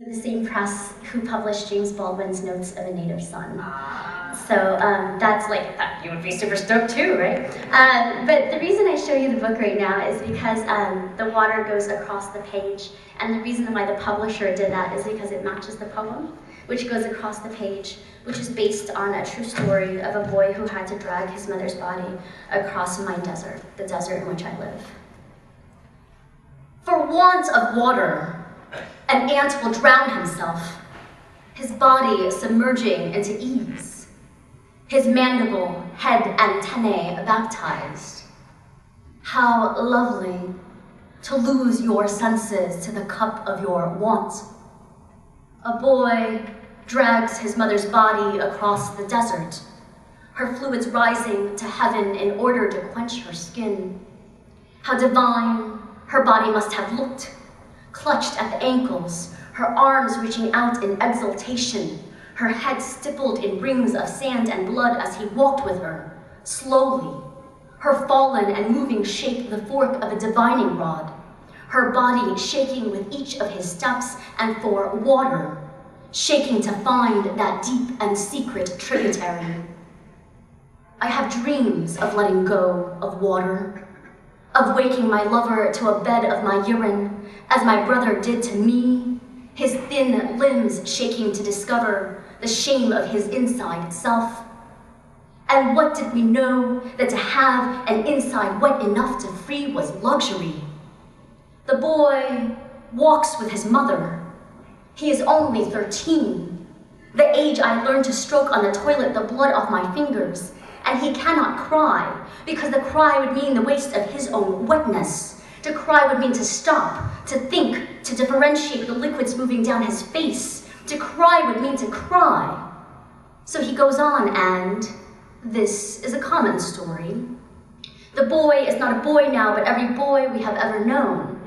The same press who published James Baldwin's Notes of a Native Son. So that's like, you would be super stoked too, right? But the reason I show you the book right now is because the water goes across the page, and the reason why the publisher did that is because it matches the poem, which goes across the page, which is based on a true story of a boy who had to drag his mother's body across my desert, the desert in which I live. For want of water, an ant will drown himself, his body submerging into ease, his mandible, head, antennae baptized. How lovely to lose your senses to the cup of your want. A boy drags his mother's body across the desert, her fluids rising to heaven in order to quench her skin. How divine her body must have looked, clutched at the ankles, her arms reaching out in exultation, her head stippled in rings of sand and blood as he walked with her, slowly, her fallen and moving shape the fork of a divining rod, her body shaking with each of his steps, and for water, shaking to find that deep and secret tributary. I have dreams of letting go of water, of waking my lover to a bed of my urine, as my brother did to me, his thin limbs shaking to discover the shame of his inside self. And what did we know that to have an inside wet enough to free was luxury? The boy walks with his mother. He is only 13, the age I learned to stroke on the toilet the blood off my fingers, and he cannot cry, because the cry would mean the waste of his own wetness. To cry would mean to stop, to think, to differentiate the liquids moving down his face. To cry would mean to cry. So he goes on, and this is a common story. The boy is not a boy now, but every boy we have ever known.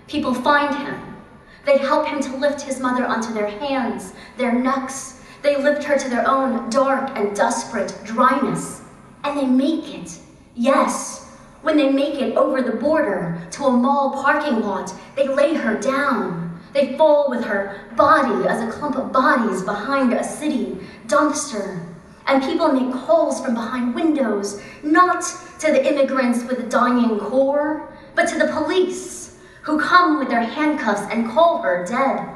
People find him. They help him to lift his mother onto their hands, their necks. They lift her to their own dark and desperate dryness. And they make it. Yes, when they make it over the border to a mall parking lot, they lay her down. They fall with her body as a clump of bodies behind a city dumpster. And people make calls from behind windows, not to the immigrants with the dying core, but to the police, who come with their handcuffs and call her dead.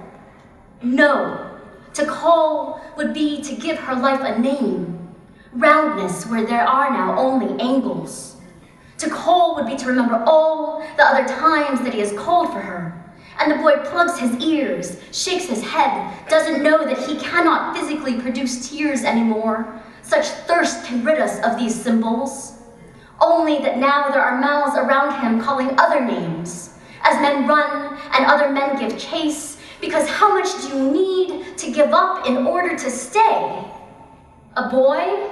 No, to call would be to give her life a name. Roundness where there are now only angles. To call would be to remember all the other times that he has called for her. And the boy plugs his ears, shakes his head, doesn't know that he cannot physically produce tears anymore. Such thirst can rid us of these symbols. Only that now there are mouths around him calling other names, as men run and other men give chase, because how much do you need to give up in order to stay? A boy?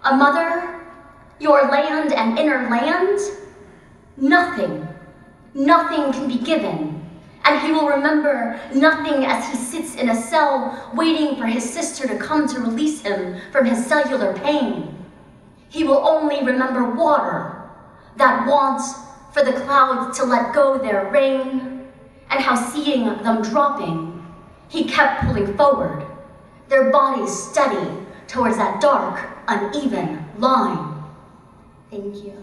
A mother? Your land and inner land? Nothing. Nothing can be given. And he will remember nothing as he sits in a cell waiting for his sister to come to release him from his cellular pain. He will only remember water, that want for the clouds to let go their rain, and how seeing them dropping, he kept pulling forward, their bodies steady towards that dark, uneven line. Thank you.